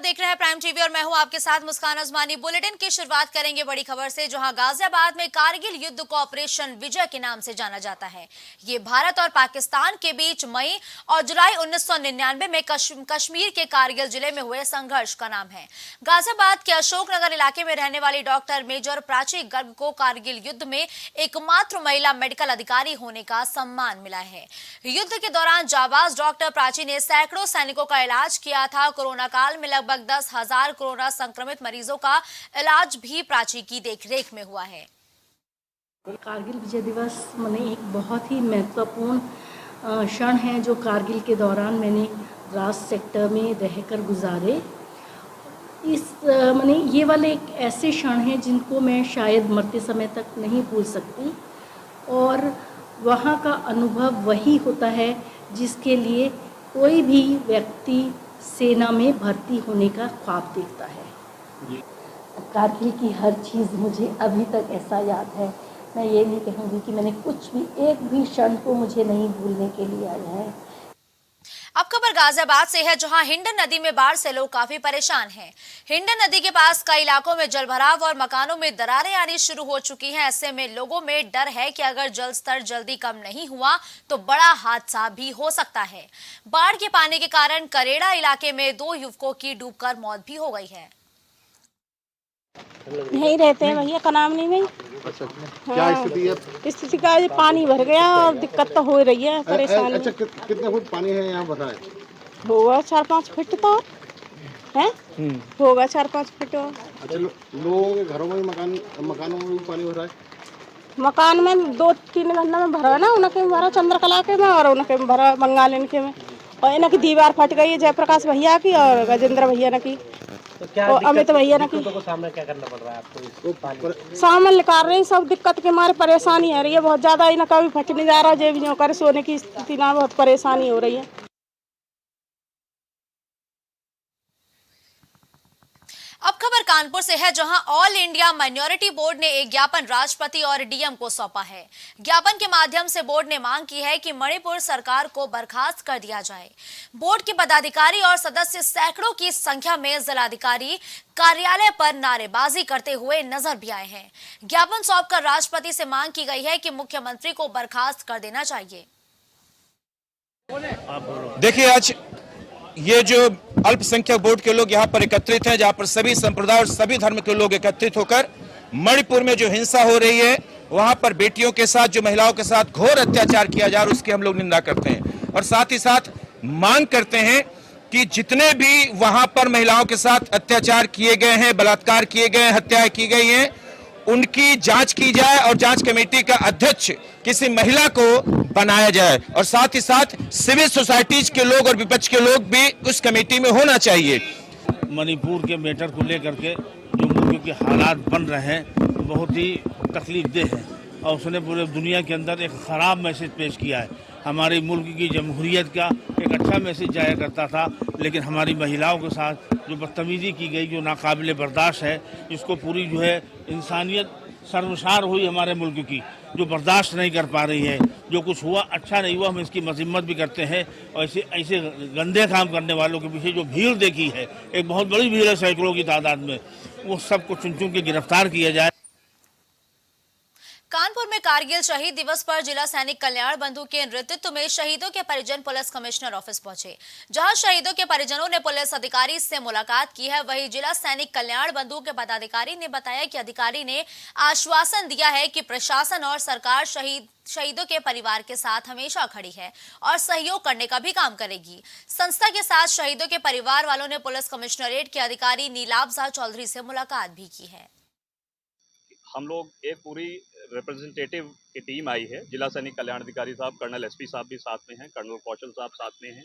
देख रहे हैं प्राइम टीवी और मैं हूं आपके साथ मुस्कान अजमानी। बुलेटिन की शुरुआत करेंगे बड़ी खबर से, जहां गाजियाबाद में कारगिल युद्ध को ऑपरेशन विजय के नाम से जाना जाता है। ये भारत और पाकिस्तान के बीच मई और जुलाई 1999 में कश्मीर के कारगिल जिले में हुए संघर्ष का नाम है। गाजियाबाद के अशोकनगर इलाके में रहने वाली डॉक्टर मेजर प्राची गर्ग को कारगिल युद्ध में एकमात्र महिला मेडिकल अधिकारी होने का सम्मान मिला है। युद्ध के दौरान जाबाज डॉक्टर प्राची ने सैकड़ों सैनिकों का इलाज किया था। कोरोना काल में लगभग 10,000 कोरोना संक्रमित मरीजों का इलाज भी प्राची की देखरेख में हुआ है। कारगिल विजय दिवस मैंने एक बहुत ही महत्वपूर्ण क्षण है जो कारगिल के दौरान मैंने द्रास सेक्टर में रहकर गुजारे। इस मैंने ये वाले एक ऐसे क्षण हैं जिनको मैं शायद मरते समय तक नहीं भूल सकती, और वहाँ का अनुभव वही होता है जिसके लिए कोई भी व्यक्ति सेना में भर्ती होने का ख्वाब देखता है। कारगिल की हर चीज़ मुझे अभी तक ऐसा याद है, मैं ये नहीं कहूँगी कि मैंने कुछ भी एक भी क्षण को मुझे नहीं भूलने के लिए आया है। अब खबर गाजियाबाद से है, जहां हिंडन नदी में बाढ़ से लोग काफी परेशान हैं। हिंडन नदी के पास कई इलाकों में जलभराव और मकानों में दरारें आनी शुरू हो चुकी हैं। ऐसे में लोगों में डर है कि अगर जल स्तर जल्दी कम नहीं हुआ तो बड़ा हादसा भी हो सकता है। बाढ़ के पानी के कारण करेड़ा इलाके में 2 युवकों की डूबकर मौत भी हो गई है। यहीं रहते हैं भैया, का नाम नहीं भाई। क्या स्थिति है? स्थिति का ये पानी भर गया और दिक्कत तो हो रही है, परेशानी। अच्छा, कितने फुट पानी है यहाँ बताएं? होगा 4-5 फीट तो है, होगा 4-5 फीट। अच्छा, लोगों के घरों में मकानों में भी पानी भरा है? मकान में 2-3 घंटा में भरा ना, उनके में भरा चंद्रकला के में और उनके में भरा बंगाल इनके में, और इनकी दीवार फट गई है जयप्रकाश भैया की और गजेंद्र भैया न की, तो अमित भैया न की। सामना क्या करना पड़ रहा है आपको? सामान निकाल रहे हैं, सब दिक्कत के मारे परेशानी आ रही है बहुत ज्यादा। इनका भी फट नहीं जा रहा, जेब जो करे सोने की स्थिति ना, बहुत परेशानी हो रही है। अब खबर कानपुर से है, जहां ऑल इंडिया माइनॉरिटी बोर्ड ने एक ज्ञापन राष्ट्रपति और डीएम को सौंपा है। ज्ञापन के माध्यम से बोर्ड ने मांग की है कि मणिपुर सरकार को बर्खास्त कर दिया जाए। बोर्ड के पदाधिकारी और सदस्य सैकड़ों की संख्या में जिलाधिकारी कार्यालय पर नारेबाजी करते हुए नजर भी आए हैं। ज्ञापन सौंपकर राष्ट्रपति से मांग की गई है कि मुख्यमंत्री को बर्खास्त कर देना चाहिए। देखिए, आज ये जो अल्पसंख्यक बोर्ड के लोग यहाँ पर एकत्रित हैं, जहाँ पर सभी संप्रदाय और सभी धर्म के लोग एकत्रित होकर मणिपुर में जो हिंसा हो रही है, वहाँ पर बेटियों के साथ, जो महिलाओं के साथ घोर अत्याचार किया जा रहा है, उसकी हम लोग निंदा करते हैं। और साथ ही साथ मांग करते हैं कि जितने भी वहाँ पर महिलाओं के साथ अत्याचार किए गए हैं, बलात्कार किए गए हैं, हत्याएं की गई हैं, उनकी जांच की जाए और जांच कमेटी का अध्यक्ष किसी महिला को बनाया जाए। और साथ ही साथ सिविल सोसाइटीज के लोग और विपक्ष के लोग भी उस कमेटी में होना चाहिए। मणिपुर के मैटर को लेकर के जो मुल्क के हालात बन रहे हैं बहुत ही तकलीफदेह है, और उसने पूरे दुनिया के अंदर एक ख़राब मैसेज पेश किया है। हमारे मुल्क की जमहूरियत का एक अच्छा मैसेज जाया करता था, लेकिन हमारी महिलाओं के साथ जो बदतमीजी की गई, जो नाकाबिले बर्दाश्त है, इसको पूरी जो है इंसानियत शर्मसार हुई हमारे मुल्क की, जो बर्दाश्त नहीं कर पा रही है। जो कुछ हुआ अच्छा नहीं हुआ, हम इसकी मजम्मत भी करते हैं, और ऐसे गंदे काम करने वालों के पीछे जो भीड़ देखी है, एक बहुत बड़ी भीड़ है सैकड़ों की तादाद में, वो सबको चुन चुन के गिरफ्तार किया जाए। कानपुर में कारगिल शहीद दिवस पर जिला सैनिक कल्याण बंधु के नेतृत्व में शहीदों के परिजन पुलिस कमिश्नर ऑफिस पहुंचे, जहां शहीदों के परिजनों ने पुलिस अधिकारी से मुलाकात की है। वहीं जिला सैनिक कल्याण बंधु के पदाधिकारी ने बताया कि अधिकारी ने आश्वासन दिया है कि प्रशासन और सरकार शहीदों के परिवार के साथ हमेशा खड़ी है और सहयोग करने का भी काम करेगी। संस्था के साथ शहीदों के परिवार वालों ने पुलिस कमिश्नरेट के अधिकारी नीलाब्जा चौधरी से मुलाकात भी की है। हम लोग एक पूरी रिप्रेजेंटेटिव की टीम आई है। जिला सैनिक कल्याण अधिकारी साहब, कर्नल एसपी साहब भी साथ में हैं, कर्नल कौशल साहब साथ में हैं,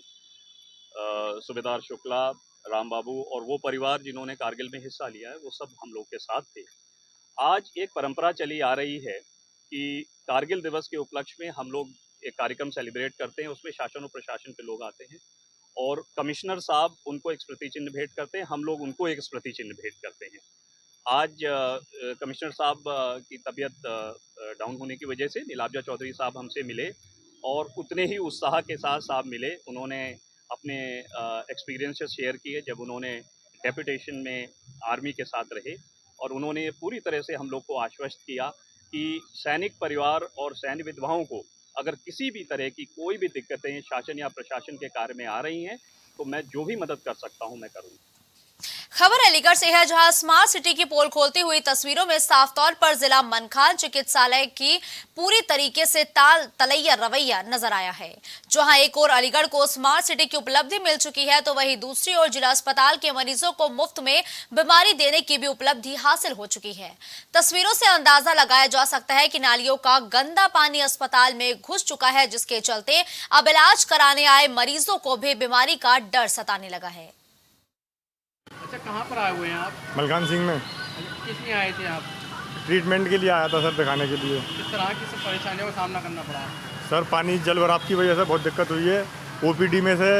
सूबेदार शुक्ला, राम बाबू और वो परिवार जिन्होंने कारगिल में हिस्सा लिया है, वो सब हम लोग के साथ थे। आज एक परंपरा चली आ रही है कि कारगिल दिवस के उपलक्ष्य में हम लोग एक कार्यक्रम सेलिब्रेट करते हैं, उसमें शासन और प्रशासन के लोग आते हैं और कमिश्नर साहब उनको एक स्मृति चिन्ह भेंट करते हैं, हम लोग उनको एक स्मृति चिन्ह भेंट करते हैं। आज कमिश्नर साहब की तबीयत डाउन होने की वजह से नीलाब्जा चौधरी साहब हमसे मिले और उतने ही उत्साह के साथ साहब मिले। उन्होंने अपने एक्सपीरियंसेस शेयर किए जब उन्होंने डेपुटेशन में आर्मी के साथ रहे और उन्होंने पूरी तरह से हम लोग को आश्वस्त किया कि सैनिक परिवार और सैन्य विधवाओं को अगर किसी भी तरह की कोई भी दिक्कतें शासन या प्रशासन के कार्य में आ रही हैं तो मैं जो भी मदद कर सकता हूं मैं करूंगा। खबर अलीगढ़ से है, जहां स्मार्ट सिटी की पोल खोलती हुई तस्वीरों में साफ तौर पर जिला मनखान चिकित्सालय की पूरी तरीके से ताल तलैया रवैया नजर आया है। जहां एक ओर अलीगढ़ को स्मार्ट सिटी की उपलब्धि मिल चुकी है तो वहीं दूसरी ओर जिला अस्पताल के मरीजों को मुफ्त में बीमारी देने की भी उपलब्धि हासिल हो चुकी है। तस्वीरों से अंदाजा लगाया जा सकता है कि नालियों का गंदा पानी अस्पताल में घुस चुका है, जिसके चलते अब इलाज कराने आए मरीजों को भी बीमारी का डर सताने लगा है। अच्छा, कहाँ पर आए हुए हैं आप? मलकान सिंह में। किस लिए आए थे आप? ट्रीटमेंट के लिए आया था सर, दिखाने के लिए। किस तरह की सब परेशानियों का सामना करना पड़ा? सर पानी जल भराव की वजह से बहुत दिक्कत हुई है। ओपीडी में से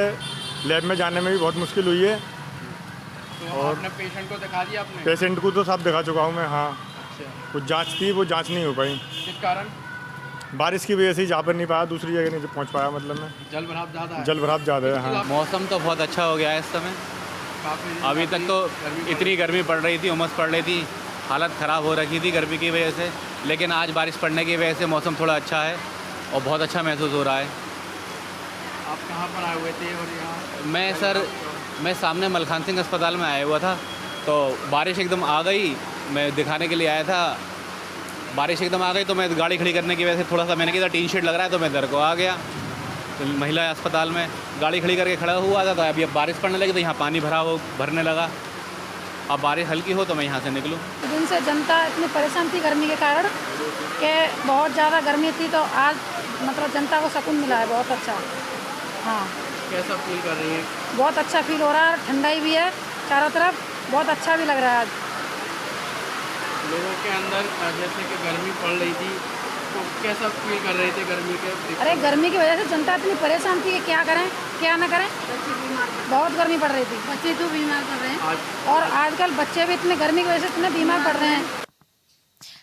लैब में जाने में भी बहुत मुश्किल हुई है। तो और आपने पेशेंट को दिखा दिया आपने? पेशेंट को तो सब दिखा चुका हूँ मैं। हाँ, अच्छा, कुछ जांच थी, वो जांच नहीं हो पाई। किस कारण? बारिश की वजह से जा पर नहीं पाया, दूसरी जगह नहीं पहुँच पाया। मतलब में जल भराव ज़्यादा है? जल भराव ज़्यादा है। हाँ, मौसम तो बहुत अच्छा हो गया है इस समय। अभी तक तो इतनी गर्मी पड़ रही थी, उमस पड़ रही थी, हालत ख़राब हो रखी थी गर्मी की वजह से, लेकिन आज बारिश पड़ने की वजह से मौसम थोड़ा अच्छा है और बहुत अच्छा महसूस हो रहा है। आप कहाँ पर आए हुए थे? और यहाँ मैं सामने मलखान सिंह अस्पताल में आया हुआ था, तो बारिश एकदम आ गई। मैं दिखाने के लिए आया था, बारिश एकदम आ गई तो मैं गाड़ी खड़ी करने की वजह से थोड़ा सा मैंने कहा टीन शेड लग रहा है तो मैं इधर को आ गया। तो महिला अस्पताल में गाड़ी खड़ी करके खड़ा हुआ था, तो अभी अब बारिश पड़ने लगी तो यहाँ पानी भरने लगा। अब बारिश हल्की हो तो मैं यहाँ से निकलूँ। दिन से जनता इतनी परेशान थी गर्मी के कारण कि बहुत ज़्यादा गर्मी थी, तो आज मतलब जनता को सुकून मिला है, बहुत अच्छा। हाँ, कैसा फील कर रही है? बहुत अच्छा फील हो रहा है, ठंडाई भी है चारों तरफ, बहुत अच्छा भी लग रहा है आज। लोगों के अंदर जैसे कि गर्मी पड़ रही थी तो कैसा फील कर रहे थे गर्मी के? अरे गर्मी की वजह से जनता इतनी परेशान थी कि क्या करें क्या ना करें, बहुत गर्मी पड़ रही थी, बच्चे तो बीमार पड़ रहे हैं और आजकल बच्चे भी इतने गर्मी की वजह से इतने बीमार पड़ रहे हैं।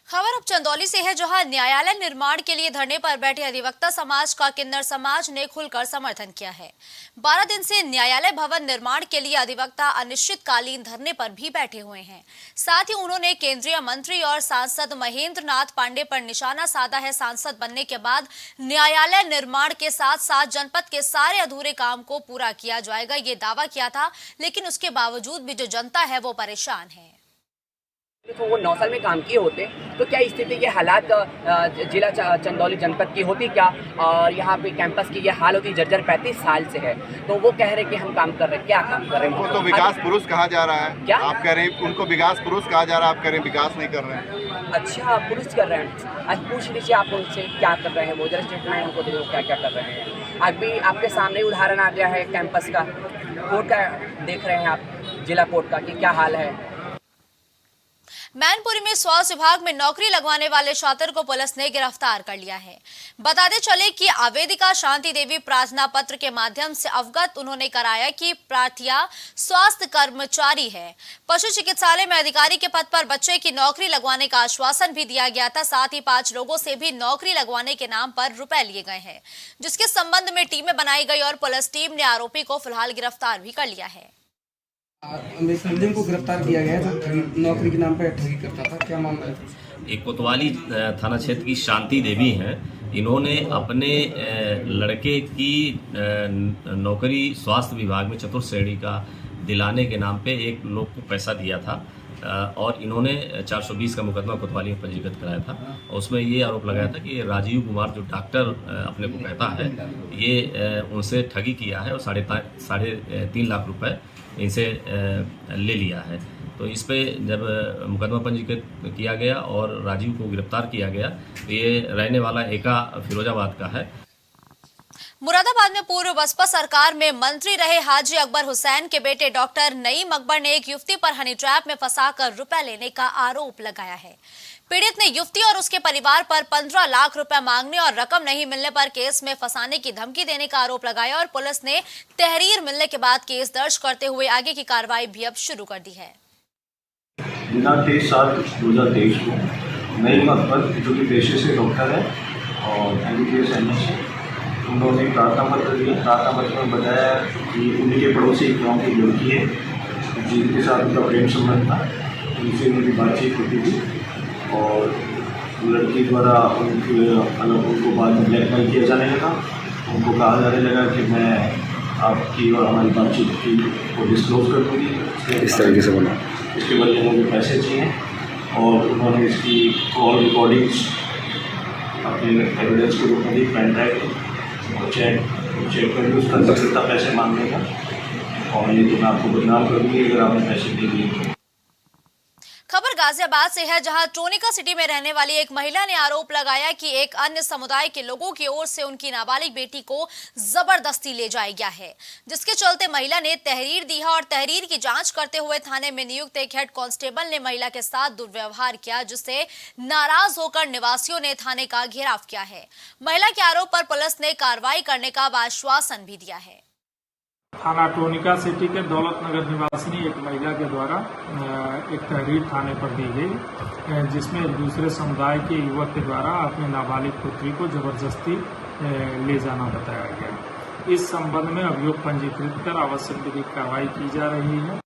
खबर अब चंदौली से है, जहां न्यायालय निर्माण के लिए धरने पर बैठे अधिवक्ता समाज का किन्नर समाज ने खुलकर समर्थन किया है। 12 दिन से न्यायालय भवन निर्माण के लिए अधिवक्ता अनिश्चितकालीन धरने पर भी बैठे हुए हैं। साथ ही उन्होंने केंद्रीय मंत्री और सांसद महेंद्र नाथ पांडे पर निशाना साधा है। सांसद बनने के बाद न्यायालय निर्माण के साथ साथ जनपद के सारे अधूरे काम को पूरा किया जाएगा, ये दावा किया था, लेकिन उसके बावजूद भी जो जनता है वो परेशान है। तो वो 9 साल में काम किए होते तो क्या स्थिति के हालात जिला चंदौली जनपद की होती क्या, और यहाँ पे कैंपस की ये हाल होती जर्जर 35 साल से है। तो वो कह रहे कि हम काम कर रहे हैं, क्या काम कर रहे हैं? उनको तो विकास पुरुष कहा जा रहा है। क्या आप कह रहे हैं उनको विकास पुरुष कहा जा रहा है, आप कह रहे हैं विकास नहीं कर रहे हैं। अच्छा, पुरुष कर रहे हैं। आज पूछ लीजिए आप उनसे क्या कर रहे हैं, वो जरा स्टेटमेंट उनको देखो क्या क्या कर रहे हैं। अभी आपके सामने उदाहरण आ गया है कैंपस का, कोर्ट का देख रहे हैं आप, जिला कोर्ट का कि क्या हाल है। मैनपुरी में स्वास्थ्य विभाग में नौकरी लगवाने वाले छात्र को पुलिस ने गिरफ्तार कर लिया है। बताते चले कि आवेदिका शांति देवी प्रार्थना पत्र के माध्यम से अवगत उन्होंने कराया कि प्रार्थिया स्वास्थ्य कर्मचारी है। पशु चिकित्सालय में अधिकारी के पद पर बच्चे की नौकरी लगवाने का आश्वासन भी दिया गया था। साथ ही 5 लोगों से भी नौकरी लगवाने के नाम पर रुपए लिए गए हैं, जिसके संबंध में टीमें बनाई गई और पुलिस टीम ने आरोपी को फिलहाल गिरफ्तार भी कर लिया है। मुलजिम को गिरफ्तार किया गया था, नौकरी के नाम पर ठगी करता था, क्या मामला है? एक कोतवाली थाना क्षेत्र की शांति देवी हैं, इन्होंने अपने लड़के की नौकरी स्वास्थ्य विभाग में चतुर्थ श्रेणी का दिलाने के नाम पे एक लोग को पैसा दिया था और इन्होंने 420 का मुकदमा कोतवाली में पंजीकृत कराया था। और उसमें ये आरोप लगाया था कि राजीव कुमार जो डॉक्टर अपने को कहता है, ये उनसे ठगी किया है और 3.5 लाख रुपए इनसे ले लिया है। तो इस पे जब मुकदमा पंजीकृत किया गया और राजीव को गिरफ्तार किया गया, तो ये रहने वाला एका फिरोजाबाद का है। मुरादाबाद में पूर्व बसपा सरकार में मंत्री रहे हाजी अकबर हुसैन के बेटे डॉक्टर नईम अकबर ने एक युवती पर हनी ट्रैप में फंसाकर रुपए लेने का आरोप लगाया है। पीड़ित ने युवती और उसके परिवार पर 15 लाख रुपए मांगने और रकम नहीं मिलने पर केस में फंसाने की धमकी देने का आरोप लगाया और पुलिस ने तहरीर मिलने के बाद केस दर्ज करते हुए आगे की कार्रवाई भी अब शुरू कर दी है। दिनांक 23/7/2023 को नईम अकबर जो कि पेशे से डॉक्टर है और MBBS MS है, उन्होंने प्रार्थना पत्र दिया। प्रार्थना पत्र में बताया कि उन्हीं के पड़ोसी एक गाँव की लड़की है जिनके साथ उनका प्रेम संबंध था उनसे मेरी बातचीत होती थी और लड़की द्वारा उनको बाद में ब्लैकमेल किया जाने लगा। उनको कहा जाने लगा कि मैं आपकी और हमारी बातचीत की को डिस्क्लोज कर दूँगी, इस तरीके से बोला। इसके बदले मुझे पैसे चाहिए और उन्होंने इसकी कॉल रिकॉर्डिंग्स अपने एविडेंस के रूप में दी, पेन ड्राइव और चेक कर उसका कितना पैसे मांगने का और ये तो मैं आपको बदनाम करूँगी अगर आपने पैसे दे दिए। खबर गाजियाबाद से है, जहां ट्रोनिका सिटी में रहने वाली एक महिला ने आरोप लगाया कि एक अन्य समुदाय के लोगों की ओर से उनकी नाबालिग बेटी को जबरदस्ती ले जाया गया है, जिसके चलते महिला ने तहरीर दी है और तहरीर की जांच करते हुए थाने में नियुक्त एक हेड कांस्टेबल ने महिला के साथ दुर्व्यवहार किया, जिससे नाराज होकर निवासियों ने थाने का घेराव किया है। महिला के आरोप पर पुलिस ने कार्रवाई करने का आश्वासन भी दिया है। थाना ट्रोनिका सिटी के दौलत नगर निवासिनी एक महिला के द्वारा एक तहरीर थाने पर दी गई, जिसमें एक दूसरे समुदाय के युवक के द्वारा अपनी नाबालिग पुत्री को जबरदस्ती ले जाना बताया गया। इस संबंध में अभियोग पंजीकृत कर आवश्यक विधिक कार्रवाई की जा रही है।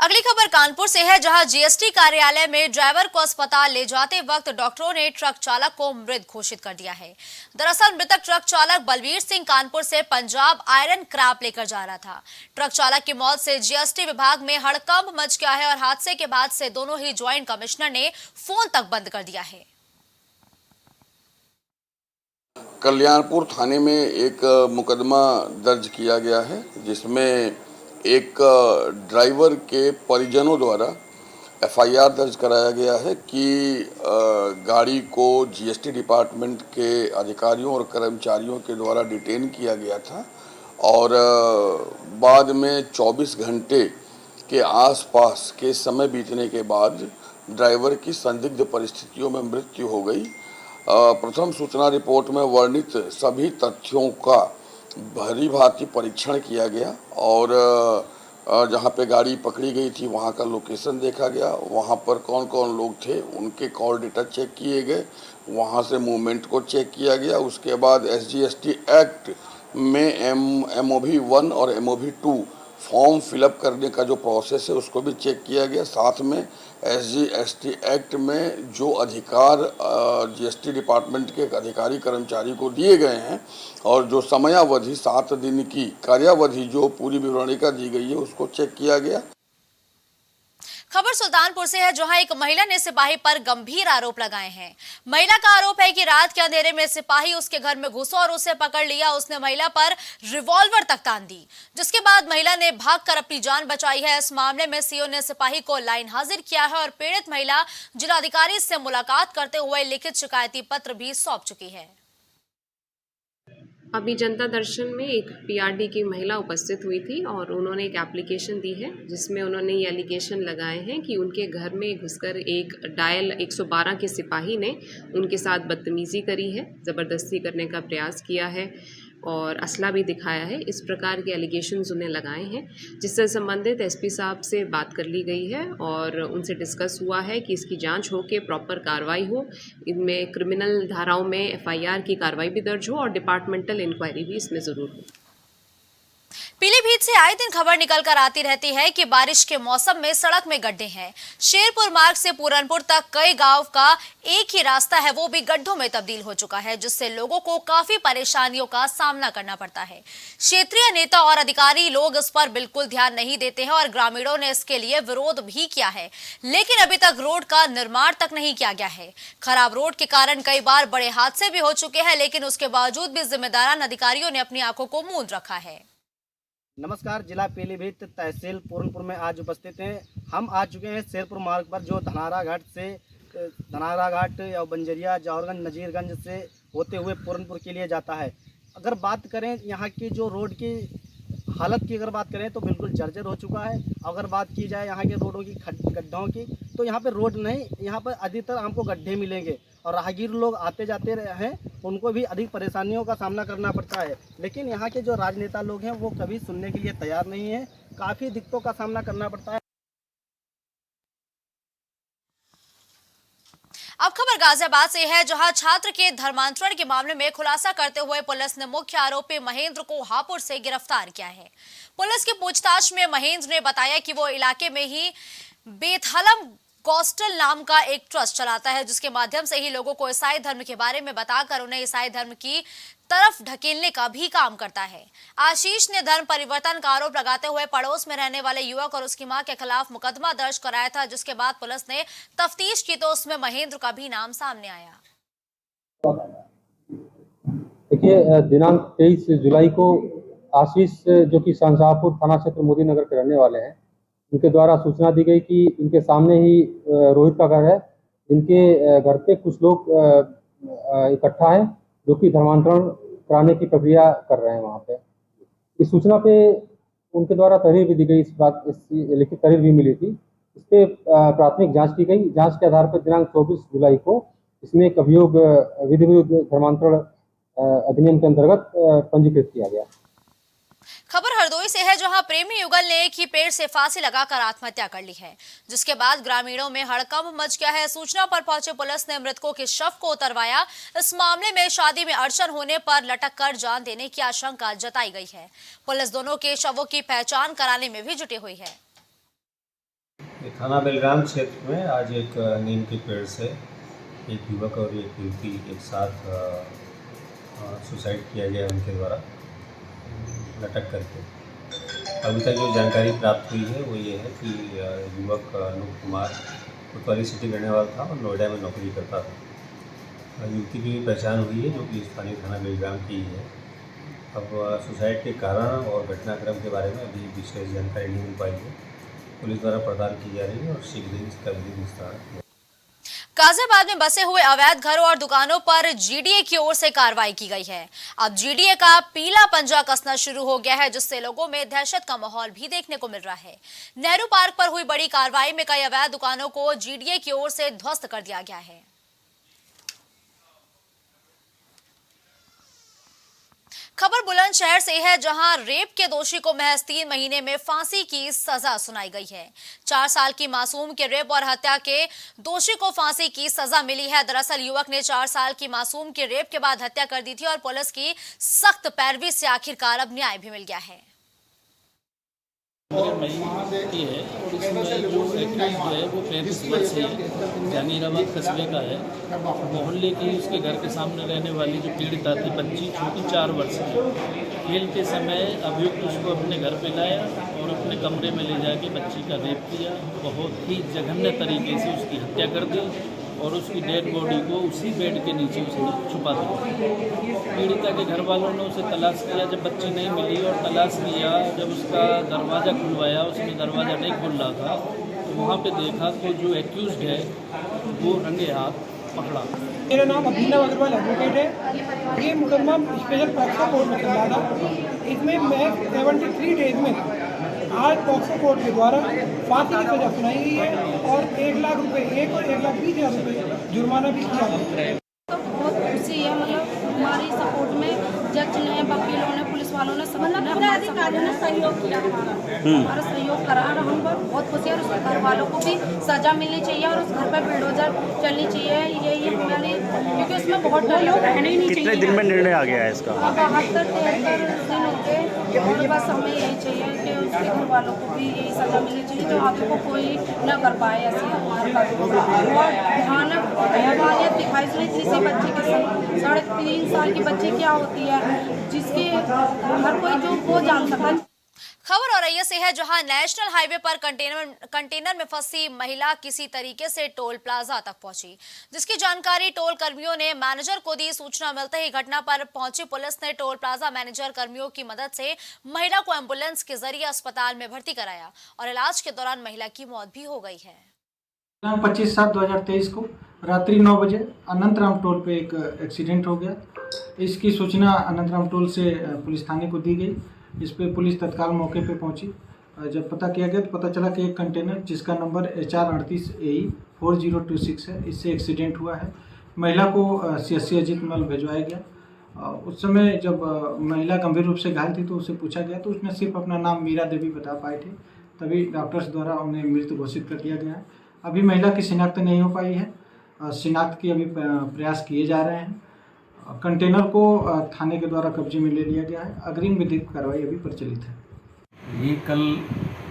अगली खबर कानपुर से है, जहां जीएसटी कार्यालय में ड्राइवर को अस्पताल ले जाते वक्त डॉक्टरों ने ट्रक चालक को मृत घोषित कर दिया है। दरअसल मृतक ट्रक चालक बलवीर सिंह कानपुर से पंजाब आयरन क्रैप लेकर जा रहा था। ट्रक चालक की मौत से जीएसटी विभाग में हड़कंप मच गया है और हादसे के बाद से दोनों ही ज्वाइंट कमिश्नर ने फोन तक बंद कर दिया है। कल्याणपुर थाने में एक मुकदमा दर्ज किया गया है, जिसमें एक ड्राइवर के परिजनों द्वारा एफआईआर दर्ज कराया गया है कि गाड़ी को जीएसटी डिपार्टमेंट के अधिकारियों और कर्मचारियों के द्वारा डिटेन किया गया था और बाद में 24 घंटे के आसपास के समय बीतने के बाद ड्राइवर की संदिग्ध परिस्थितियों में मृत्यु हो गई। प्रथम सूचना रिपोर्ट में वर्णित सभी तथ्यों का भली भांति परीक्षण किया गया और जहां पे गाड़ी पकड़ी गई थी वहां का लोकेशन देखा गया, वहां पर कौन कौन लोग थे उनके कॉल डेटा चेक किए गए, वहां से मूवमेंट को चेक किया गया। उसके बाद एसजीएसटी एक्ट में MOV 1 और MOV 2 फॉर्म फिलअप करने का जो प्रोसेस है उसको भी चेक किया गया। साथ में SGST एक्ट में जो अधिकार जीएसटी डिपार्टमेंट के अधिकारी कर्मचारी को दिए गए हैं और जो समयावधि 7 दिन की कार्यावधि जो पूरी विवरणिका दी गई है उसको चेक किया गया। खबर सुल्तानपुर से है, जहां एक महिला ने सिपाही पर गंभीर आरोप लगाए हैं। महिला का आरोप है कि रात के अंधेरे में सिपाही उसके घर में घुसा और उसे पकड़ लिया। उसने महिला पर रिवॉल्वर तक तान दी, जिसके बाद महिला ने भागकर अपनी जान बचाई है। इस मामले में सीओ ने सिपाही को लाइन हाजिर किया है और पीड़ित महिला जिलाधिकारी से मुलाकात करते हुए लिखित शिकायती पत्र भी सौंप चुकी है। अभी जनता दर्शन में एक पीआरडी की महिला उपस्थित हुई थी और उन्होंने एक एप्लीकेशन दी है, जिसमें उन्होंने ये एलिगेशन लगाए हैं कि उनके घर में घुसकर एक डायल 112 के सिपाही ने उनके साथ बदतमीज़ी करी है, ज़बरदस्ती करने का प्रयास किया है और असला भी दिखाया है। इस प्रकार के एलिगेशंस उन्हें लगाए हैं, जिससे संबंधित एसपी साहब से बात कर ली गई है और उनसे डिस्कस हुआ है कि इसकी जांच हो के प्रॉपर कार्रवाई हो। इनमें क्रिमिनल धाराओं में एफआईआर की कार्रवाई भी दर्ज हो और डिपार्टमेंटल इंक्वायरी भी इसमें ज़रूर हो। पीलीभीत से आए दिन खबर निकल कर आती रहती है कि बारिश के मौसम में सड़क में गड्ढे हैं। शेरपुर मार्ग से पूरनपुर तक कई गांव का एक ही रास्ता है, वो भी गड्ढों में तब्दील हो चुका है, जिससे लोगों को काफी परेशानियों का सामना करना पड़ता है। क्षेत्रीय नेता और अधिकारी लोग इस पर बिल्कुल ध्यान नहीं देते हैं और ग्रामीणों ने इसके लिए विरोध भी किया है, लेकिन अभी तक रोड का निर्माण तक नहीं किया गया है। खराब रोड के कारण कई बार बड़े हादसे भी हो चुके हैं, लेकिन उसके बावजूद भी जिम्मेदारान अधिकारियों ने अपनी आंखों को मूंद रखा है। नमस्कार, जिला पीलीभीत तहसील पूरनपुर में आज उपस्थित हैं। हम आ चुके हैं शेरपुर मार्ग पर, जो धनारा घाट या बंजरिया, जौहरगंज, नजीरगंज से होते हुए पूरनपुर के लिए जाता है। अगर बात करें यहाँ की जो रोड की हालत की अगर बात करें तो बिल्कुल जर्जर हो चुका है। अगर बात की जाए यहाँ के रोडों की गड्ढों की, तो यहाँ पर रोड नहीं, यहाँ पर अधिकतर हमको गड्ढे मिलेंगे और राहगीर लोग आते जाते हैं, उनको भी अधिक परेशानियों का सामना करना पड़ता है। लेकिन यहाँ के जो राजनेता लोग हैं वो कभी सुनने के लिए तैयार नहीं है, काफ़ी दिक्कतों का सामना करना पड़ता है। अब खबर गाजियाबाद से है, जहां छात्र के धर्मांतरण के मामले में खुलासा करते हुए पुलिस ने मुख्य आरोपी महेंद्र को हापुड़ से गिरफ्तार किया है। पुलिस की पूछताछ में महेंद्र ने बताया कि वो इलाके में ही बेथलम गॉस्टल नाम का एक ट्रस्ट चलाता है, जिसके माध्यम से ही लोगों को ईसाई धर्म के बारे में बताकर उन्हें ईसाई धर्म की तरफ ढकेलने का भी काम करता है। आशीष ने धर्म परिवर्तन का आरोप लगाते हुए पड़ोस में रहने वाले युवक और उसकी मां के खिलाफ मुकदमा दर्ज कराया था, जिसके बाद पुलिस ने तफ्तीश की तो उसमें महेंद्र का भी नाम सामने आया। देखिए, दिनांक 23 जुलाई को आशीष, जो कि शाहजहांपुर थाना क्षेत्र मोदी नगर के रहने वाले हैं, उनके द्वारा सूचना दी गई कि इनके सामने ही रोहित का घर है, जिनके घर पे कुछ लोग इकट्ठा हैं जो कि धर्मांतरण कराने की प्रक्रिया कर रहे हैं वहाँ पे। इस सूचना पे उनके द्वारा तहरीर भी दी गई, इस लिखित तहरीर भी मिली थी। इस पे प्राथमिक जांच की गई। जांच के आधार पर दिनांक 24 जुलाई को इसमें एक अभियोग विधि विरुद्ध धर्मांतरण अधिनियम के अंतर्गत पंजीकृत किया गया। खबर हरदोई से है, जहां प्रेमी युगल ने एक ही पेड़ से फांसी लगाकर आत्महत्या कर ली है, जिसके बाद ग्रामीणों में हड़कंप मच गया है। सूचना पर पहुंचे पुलिस ने मृतकों के शव को उतरवाया। इस मामले में शादी में अड़चन होने पर लटक कर जान देने की आशंका जताई गई है। पुलिस दोनों के शवों की पहचान कराने में भी जुटी हुई है। थाना बेलगाम क्षेत्र में आज एक नीम के पेड़ से एक युवक और एक युवती एक साथ सुसाइड किया गया उनके द्वारा लटक करके। अभी तक जो जानकारी प्राप्त हुई है वो ये है कि युवक अनूप कुमार कोतवाली सिटी रहने वाला था और नोएडा में नौकरी करता था। युवती की पहचान हुई है जो कि स्थानीय थाना बेलगाम की है। अब सुसाइड के कारण और घटनाक्रम के बारे में अभी विशेष जानकारी नहीं मिल पाई है। पुलिस द्वारा पड़ताल की जा रही है और शीघ्र ही इसका विधिक विस्तार किया। गाजियाबाद में बसे हुए अवैध घरों और दुकानों पर जीडीए की ओर से कार्रवाई की गई है। अब जीडीए का पीला पंजा कसना शुरू हो गया है, जिससे लोगों में दहशत का माहौल भी देखने को मिल रहा है। नेहरू पार्क पर हुई बड़ी कार्रवाई में कई अवैध दुकानों को जीडीए की ओर से ध्वस्त कर दिया गया है। खबर बुलंदशहर से है, जहां रेप के दोषी को महज 3 महीने में फांसी की सजा सुनाई गई है। 4 साल की मासूम के रेप और हत्या के दोषी को फांसी की सजा मिली है। दरअसल युवक ने 4 साल की मासूम के रेप के बाद हत्या कर दी थी और पुलिस की सख्त पैरवी से आखिरकार अब न्याय भी मिल गया है। मई की है और इसमें जो एक्यूज है वो 35 वर्षीय जहांगीराबाद कस्बे का है। मोहल्ले की उसके घर के सामने रहने वाली जो पीड़िता थी बच्ची छोटी 4 वर्ष की, खेल के समय अभियुक्त उसको अपने घर पे लाया और अपने कमरे में ले जाके बच्ची का रेप किया। बहुत ही जघन्य तरीके से उसकी हत्या कर दी और उसकी डेड बॉडी को उसी बेड के नीचे उसने छुपा दिया। पीड़िता के घर वालों ने उसे तलाश किया, जब बच्ची नहीं मिली और तलाश किया, जब उसका दरवाज़ा खुलवाया उसमें दरवाज़ा नहीं खुल रहा था, तो वहाँ पे देखा तो जो एक्यूज्ड है वो रंगे हाथ पकड़ा। मेरा नाम अभिनव अग्रवाल एडवोकेट है। ये मुकदमा स्पेशल पॉक्सो कोर्ट में चल रहा था। इसमें मैं 73 डेज में आज पॉक्सो कोर्ट के द्वारा फांसी की सजा सुनाई गई है और 1 लाख रुपए, 1 और 1,20,000 रुपये जुर्माना भी किया गया। तो बहुत खुशी है, मतलब हमारी सपोर्ट में जज ने, वकीलों ने, पुलिस वालों ने, सब अधिकारियों ने सहयोग किया। हमारा सहयोग करा और हम पर बहुत खुशी है। उसके घर वालों को भी सजा मिलनी चाहिए और उस घर पर बुलडोजर चलनी चाहिए। यही हमारी, क्योंकि उसमें बहुत लोग रहने ही नहीं चाहिए। कितने दिन में निर्णय आ गया है इसका? 72-73 दिन हो गए और बस हमें यही चाहिए कि उसके घर वालों को भी यही सजा मिलनी चाहिए जो आगे को कोई न कर पाए ऐसी हरकत। और भयावह दिखाई सुनी किसी बच्चे के साथ 3.5 साल की बच्ची क्या होती है, जिसके हर कोई जो वो जान सकता है। खबर औरैया से है, जहां नेशनल हाईवे पर कंटेनर में फंसी महिला किसी तरीके से टोल प्लाजा तक पहुंची, जिसकी जानकारी टोल कर्मियों ने मैनेजर को दी। सूचना मिलते ही घटना पर पहुंची पुलिस ने टोल प्लाजा मैनेजर कर्मियों की मदद से महिला को एम्बुलेंस के जरिए अस्पताल में भर्ती कराया और इलाज के दौरान महिला की मौत भी हो गई है। 25/7/2023 को रात्रि 9 बजे अनंतराम टोल पे एक एक्सीडेंट हो गया। इसकी सूचना अनंतराम टोल से पुलिस थाने को दी गई। इस पे पुलिस तत्काल मौके पे पहुंची। जब पता किया गया तो पता चला कि एक कंटेनर जिसका नंबर HR38AE 4026 है, इससे एक्सीडेंट हुआ है। महिला को CSC अजीत मल भिजवाया गया। उस समय जब महिला गंभीर रूप से घायल थी तो उससे पूछा गया तो उसने सिर्फ अपना नाम मीरा देवी बता पाए थे। तभी डॉक्टर्स द्वारा उन्हें मृत घोषित कर दिया गया है। अभी महिला की शिनाख्त नहीं हो पाई है। शिनाख्त के अभी प्रयास किए जा रहे हैं। कंटेनर को थाने के द्वारा कब्जे में ले लिया गया है। अग्रिम विधिक कार्रवाई अभी प्रचलित है। ये कल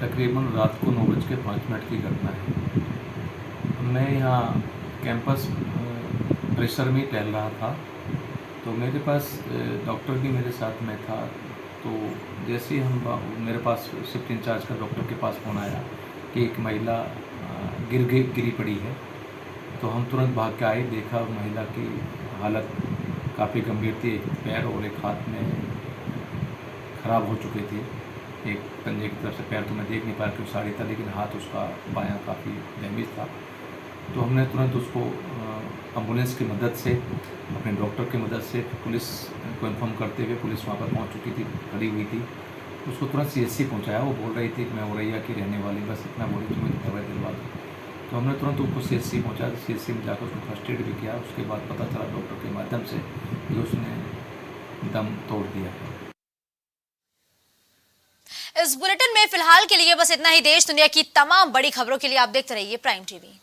तकरीबन रात को 9:05 की घटना है। मैं यहाँ कैंपस परिसर में टहल रहा था, तो मेरे पास डॉक्टर भी मेरे साथ में था। तो जैसे ही मेरे पास शिफ्ट इंचार्ज का डॉक्टर के पास फ़ोन आया कि एक महिला गिरी पड़ी है, तो हम तुरंत भाग के आए। देखा महिला की हालत काफ़ी गंभीर थी। एक पैर और एक हाथ में ख़राब हो चुके थे। एक पंजे की तरफ से पैर तो मैं देख नहीं पाया क्योंकि साड़ी था, लेकिन हाथ उसका बायां काफ़ी डैमेज था। तो हमने तुरंत उसको एम्बुलेंस की मदद से, अपने डॉक्टर की मदद से, पुलिस को इन्फॉर्म करते हुए, पुलिस वहाँ पर पहुँच चुकी थी, खड़ी हुई थी, उसको तुरंत CHC पहुँचाया। वो बोल रही थी कि मैं औरैया की रहने वाली, बस इतना बोली तो मुझे दवाई दिलवा दो। तो हमने तुरंत उसको CHC पहुँचाया। CHC में जाकर उसको फर्स्ट एड भी किया। उसके बाद पता चला डॉक्टर के माध्यम से कि उसने दम तोड़ दिया है। इस बुलेटिन में फिलहाल के लिए बस इतना ही। देश दुनिया की तमाम बड़ी खबरों के लिए आप देखते रहिए प्राइम टीवी।